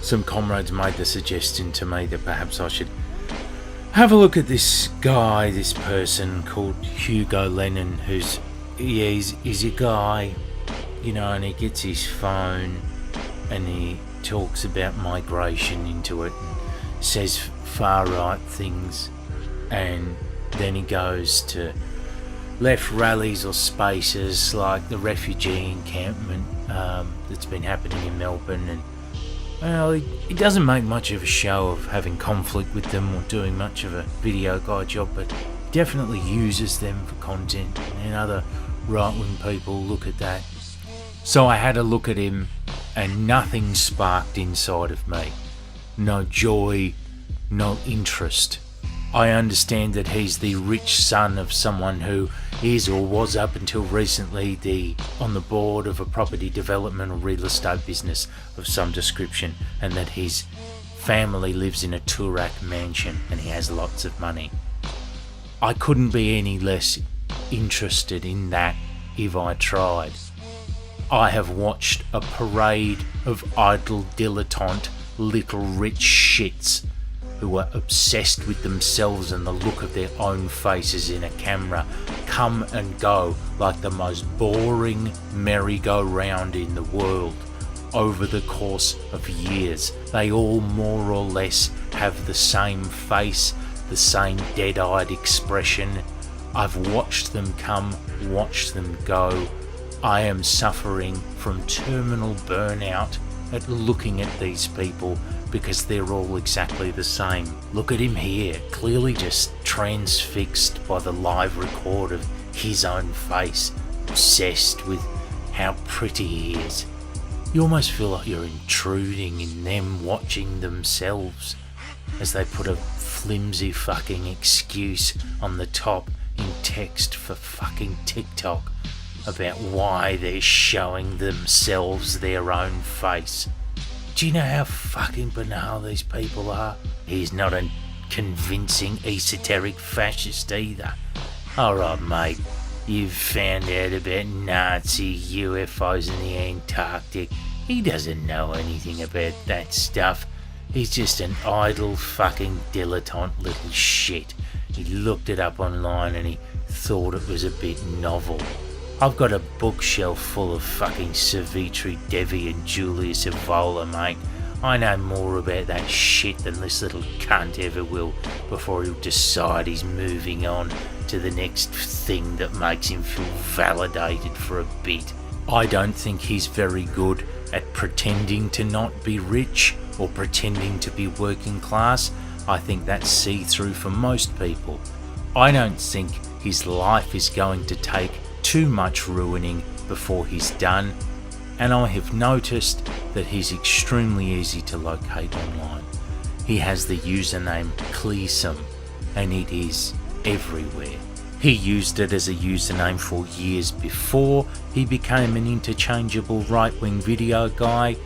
some comrades made the suggestion to me that perhaps I should have a look at this guy, this person called Hugo Lennon, he's a guy, and he gets his phone and he talks about migration into it and says far right things, and then he goes to left rallies or spaces like the refugee encampment that's been happening in Melbourne, and well, he doesn't make much of a show of having conflict with them or doing much of a video guy job, but he definitely uses them for content, and other right-wing people look at that. So I had a look at him and nothing sparked inside of me. No joy, no interest. I understand that he's the rich son of someone who is or was up until recently on the board of a property development or real estate business of some description, and that his family lives in a Toorak mansion and he has lots of money. I couldn't be any less interested in that if I tried. I have watched a parade of idle dilettante little rich shits who are obsessed with themselves and the look of their own faces in a camera come and go like the most boring merry-go-round in the world over the course of years. They all more or less have the same face, the same dead-eyed expression. I've watched them come, watched them go. I am suffering from terminal burnout at looking at these people because they're all exactly the same. Look at him here, clearly just transfixed by the live record of his own face, obsessed with how pretty he is. You almost feel like you're intruding in them watching themselves as they put a flimsy fucking excuse on the top in text for fucking TikTok about why they're showing themselves their own face. Do you know how fucking banal these people are? He's not a convincing esoteric fascist either. Alright mate, you've found out about Nazi UFOs in the Antarctic. He doesn't know anything about that stuff. He's just an idle fucking dilettante little shit. He looked it up online and he thought it was a bit novel. I've got a bookshelf full of fucking Savitri Devi and Julius Evola, mate. I know more about that shit than this little cunt ever will before he'll decide he's moving on to the next thing that makes him feel validated for a bit. I don't think he's very good at pretending to not be rich or pretending to be working class. I think that's see-through for most people. I don't think his life is going to take too much ruining before he's done, and I have noticed that he's extremely easy to locate online. He has the username Cleesome, and it is everywhere. He used it as a username for years before he became an interchangeable right-wing video guy.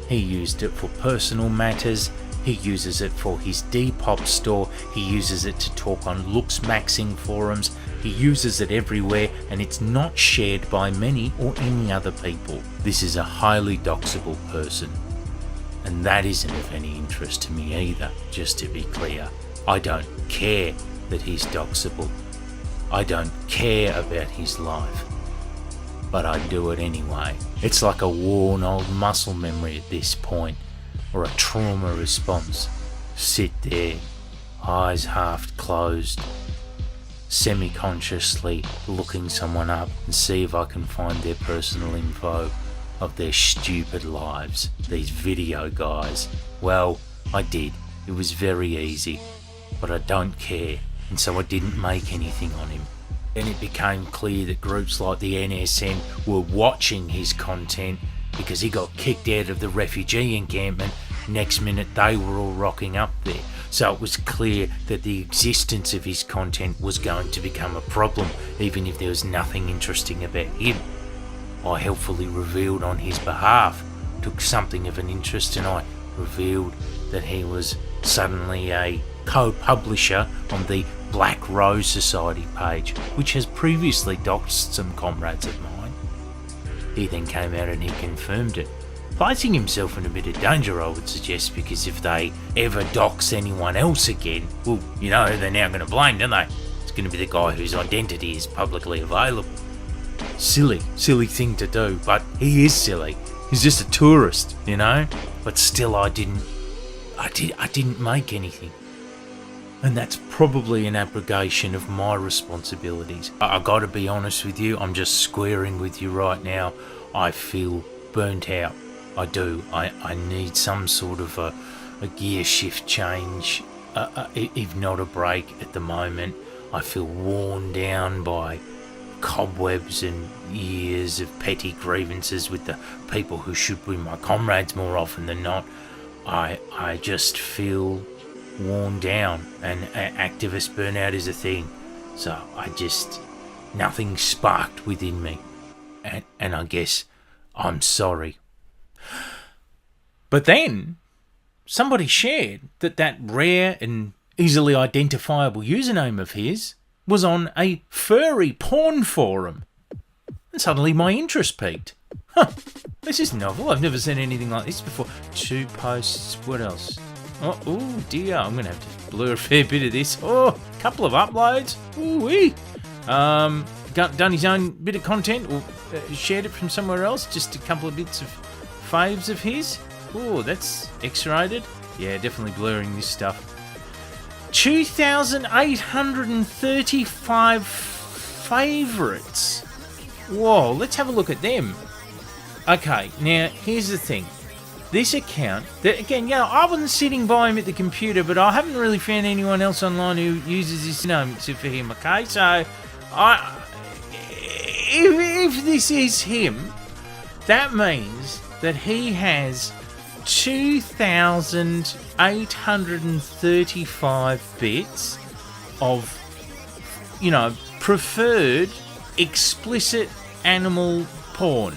He used it for personal matters. He uses it for his Depop store. He uses it to talk on looks-maxing forums. He uses it everywhere, and it's not shared by many or any other people. This is a highly doxable person, and that isn't of any interest to me either, just to be clear. I don't care that he's doxable. I don't care about his life, but I do it anyway. It's like a worn old muscle memory at this point, or a trauma response. Sit there, eyes half closed, semi-consciously looking someone up and see if I can find their personal info of their stupid lives. These video guys. Well, I did. It was very easy, but I don't care, and so I didn't make anything on him. Then it became clear that groups like the NSN were watching his content because he got kicked out of the refugee encampment. Next minute they were all rocking up there. So it was clear that the existence of his content was going to become a problem, even if there was nothing interesting about him. I helpfully revealed on his behalf, took something of an interest, and I revealed that he was suddenly a co-publisher on the Black Rose Society page, which has previously doxed some comrades of mine. He then came out and he confirmed it. placing himself in a bit of danger, I would suggest, because if they ever dox anyone else again, well, you know who they're now going to blame, don't they? It's going to be the guy whose identity is publicly available. Silly thing to do, but he is silly. He's just a tourist, you know? But still, I didn't make anything. And that's probably an abrogation of my responsibilities. I gotta be honest with you, I'm just squaring with you right now. I feel burnt out. I do. I need some sort of a gear shift change, if not a break at the moment. I feel worn down by cobwebs and years of petty grievances with the people who should be my comrades more often than not. I just feel worn down, and activist burnout is a thing. So nothing sparked within me, and I guess I'm sorry. But then somebody shared that rare and easily identifiable username of his was on a furry porn forum, and suddenly my interest peaked. This is novel. I've never seen anything like this before. 2 posts. What else? Oh dear, I'm going to have to blur a fair bit of this. Oh, a couple of uploads. Ooh-wee. Done his own bit of content, or shared it from somewhere else. Just a couple of bits of faves of his. Oh, that's X-rated. Yeah, definitely blurring this stuff. 2,835 favourites. Whoa, let's have a look at them. Okay, now, here's the thing. This account, again, I wasn't sitting by him at the computer, but I haven't really found anyone else online who uses this name except for him, okay? So, if this is him, that means that he has 2,835 bits of, preferred explicit animal porn.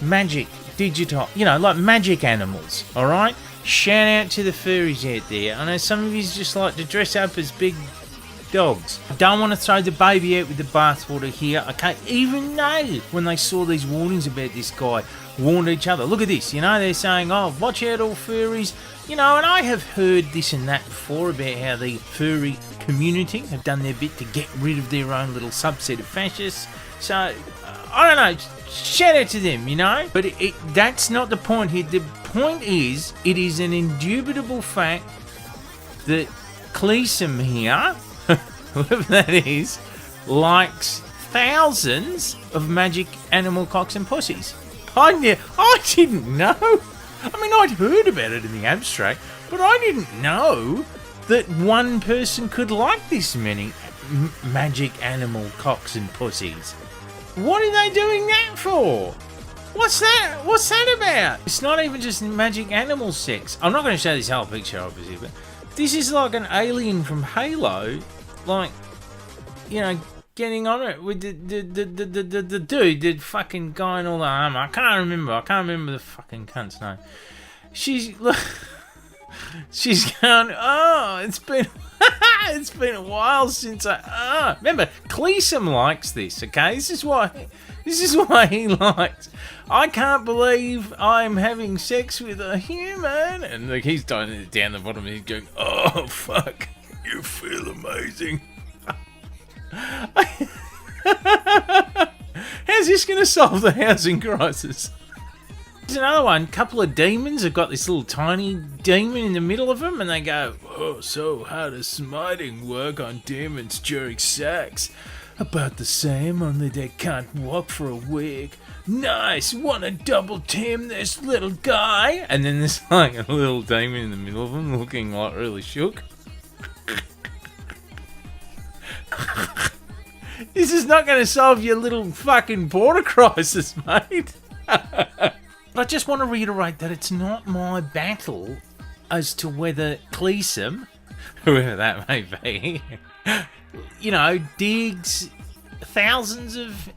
Magic, digital, like magic animals, alright? Shout out to the furries out there. I know some of you just like to dress up as big dogs. I don't want to throw the baby out with the bathwater here, okay? Even though when they saw these warnings about this guy, warned each other. Look at this, they're saying, oh, watch out all furries. And I have heard this and that before about how the furry community have done their bit to get rid of their own little subset of fascists. So, I don't know, shout out to them, But that's not the point here. The point is, it is an indubitable fact that Cleesum here, whoever that is, likes thousands of magic animal cocks and pussies. I didn't know. I mean, I'd heard about it in the abstract, but I didn't know that one person could like this many magic animal cocks and pussies. What are they doing that for? What's that? What's that about? It's not even just magic animal sex. I'm not going to show this whole picture, obviously, but this is like an alien from Halo, getting on it with the dude, the fucking guy in all the armor. I can't remember the fucking cunt's name. She's going, oh, it's been a while since remember, Cleesum likes this, okay? This is why he likes. I can't believe I'm having sex with a human, and he's down the bottom, and he's going, oh fuck, you feel amazing. How's this going to solve the housing crisis? There's another one. A couple of demons have got this little tiny demon in the middle of them, and they go, oh, so how does smiting work on demons during sex? About the same, only they can't walk for a week. Nice, wanna double team this little guy? And then there's like a little demon in the middle of them looking like really shook. This is not going to solve your little fucking border crisis, mate. I just want to reiterate that it's not my battle as to whether Cleesum, whoever that may be, digs thousands of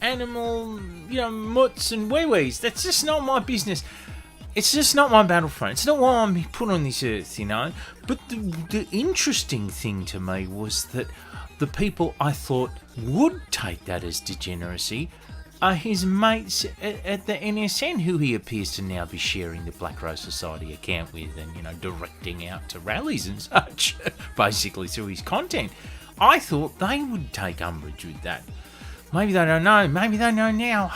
animal, mutts and wee-wees. That's just not my business. It's just not my battlefront. It's not why I'm put on this earth, But the interesting thing to me was that the people I thought would take that as degeneracy are his mates at the NSN, who he appears to now be sharing the Black Rose Society account with and, directing out to rallies and such, basically through his content. I thought they would take umbrage with that. Maybe they don't know. Maybe they know now.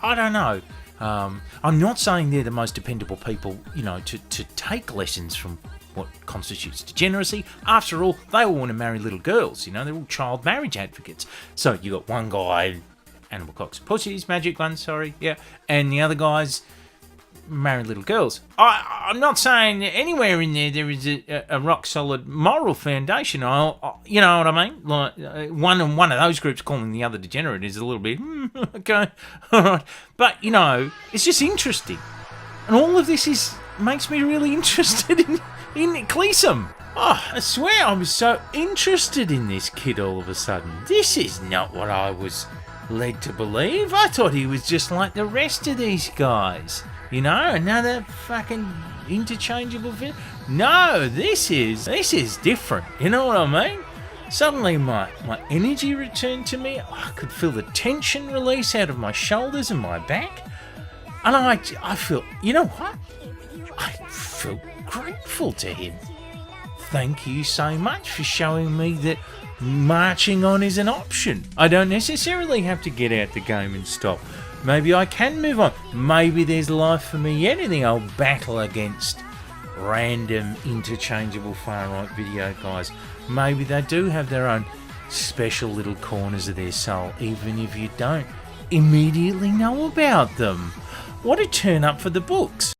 I don't know. I'm not saying they're the most dependable people, to take lessons from what constitutes degeneracy. After all, they all want to marry little girls, they're all child marriage advocates. So you got one guy, Animal Cocks and Pussies, magic one, sorry, yeah, and the other guys marry little girls. I'm not saying anywhere in there is a rock solid moral foundation. You know what I mean? Like one of those groups calling the other degenerate is a little bit okay, all right. But it's just interesting, and all of this makes me really interested in Cleasom. Oh, I swear I was so interested in this kid all of a sudden. This is not what I was led to believe. I thought he was just like the rest of these guys. Another fucking interchangeable fit. No, this is different. You know what I mean? Suddenly my energy returned to me. I could feel the tension release out of my shoulders and my back. And I feel, you know what? I feel grateful to him. Thank you so much for showing me that marching on is an option. I don't necessarily have to get out the game and stop. Maybe I can move on. Maybe there's life for me yet in the old battle against random interchangeable far-right video guys. Maybe they do have their own special little corners of their soul, even if you don't immediately know about them. What a turn up for the books.